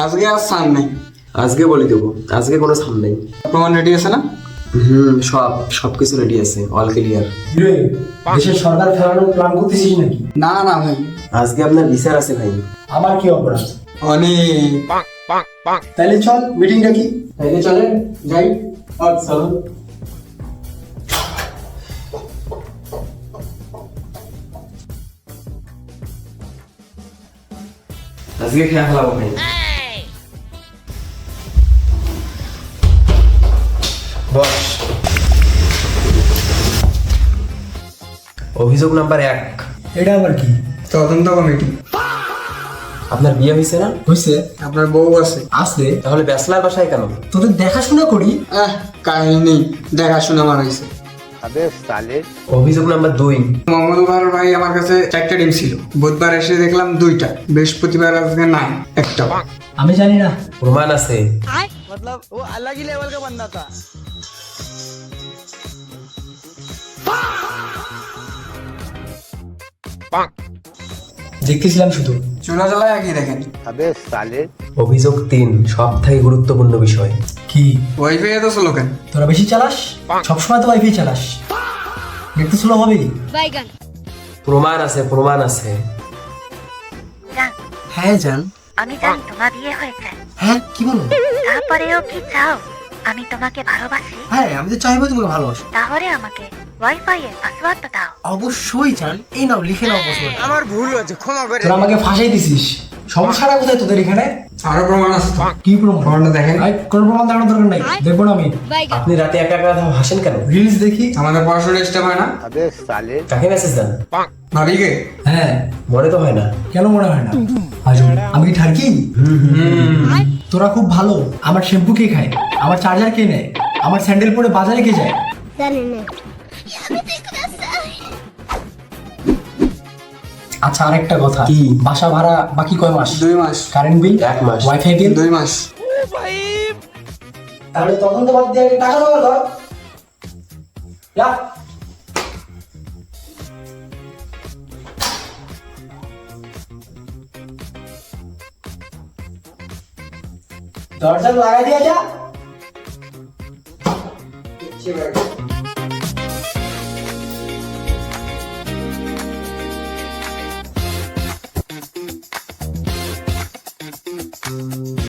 আজকে আর সান নেই। আজকে বলে দেবো, আজকে কোনো সাম নেই। প্রমাণ রেডি আছে না? সবকিছু রেডি আছে, অল ক্লিয়ার। দেশের সরকার ফেরানোর প্ল্যান করতেছিস নাকি? না না ভাই, আজকে আপনার বিচার আছে ভাই। আমার কি অপরাধ? অনেক। তাহলে চল মিটিং ডাকি। তাইলে চলেন যাই। আচ্ছা। আজকে খেয়ে ফেলাবো ভাই। বস, অভিযোগ নাম্বার 1। এটা আবার কি? তদন্ত কমিটি। আপনার বিয়ে হয়েছে না? হয়েছে। আপনার বউ আছে? আছে। তাহলে ব্যাচলার বাসায় কেন? তোদের দেখাশোনা করি। কাহিনী দেখাশোনা মারাইছে। অভিযোগ নাম্বার 2। মঙ্গলবার ভাই আমার কাছে 4টা ডিম ছিল, বুধবার এসে দেখলাম 2টা, বৃহস্পতিবার আজকে নাই একটা। আমি জানি না। প্রমাণ আছে। मतलब वो अलग ही लेवल का बंदा था। দেখতেছিলাম শুধু। চুলা জ্বালায় একই দেখেন। অভিযোগ 3, সব থেকে গুরুত্বপূর্ণ বিষয়। কি? ওয়াইফাই এত স্লো কেন? তোরা বেশি চালাস? সবসময় তো ওয়াইফাই চালাস, একটু স্লো হবেই। বাইগান। প্রমাণ আছে, প্রমাণ আছে। জান, হ্যাঁ জান। আমি জানি তোমার বিয়ে হয়েছে, হ্যাঁ কি বলো? তারপরেও কি চাও আমি তোমাকে ভালোবাসি? হ্যাঁ আমি তো চাইবো তোমাকে ভালোবাসি। তাহলে আমাকে ওয়াইফাই এর পাসওয়ার্ডটা দাও। অবশ্যই জান, এই নাও লিখে নাও পাসওয়ার্ড। আমার ভুল হয়েছে, ক্ষমা করে তোরা আমাকে ফাঁসাই দিছিস। সমস্যাটা কোথায় তোদের এখানে? আরো প্রমাণ আছে তো। কি প্রমাণ? প্রমাণটা দেখেন। কোনো প্রমাণ দেখানোর দরকার নাই, দেখবো না আমি। বাইগান। আপনি রাতে একা একা হাসেন কেন? রিলস দেখি। আমাদের পড়াশোনা ডিস্টার্ব হয় না? কাকে মেসেজ দেন? ভাবিকে। হ্যাঁ। মনে তো হয় না। কেন মনে হয় না? আজব, আমি কি ঠারকি? তোরা খুব ভালো। আমার শ্যাম্পু কে খায়? আমার চার্জার কে নেয়? আমার স্যান্ডেল পরে বাজারে কে যায়? আচ্ছা আরেকটা কথা, কি? বাসা ভাড়া বাকি কয় মাস? 2 মাস। Current bill? 1 মাস। ওয়াইফাই বিল? 2 মাস। তাহলে তখন তো বাদ দিয়ে আগে টাকা জমা কর। যা। দরজা লাগাই দিয়া যা।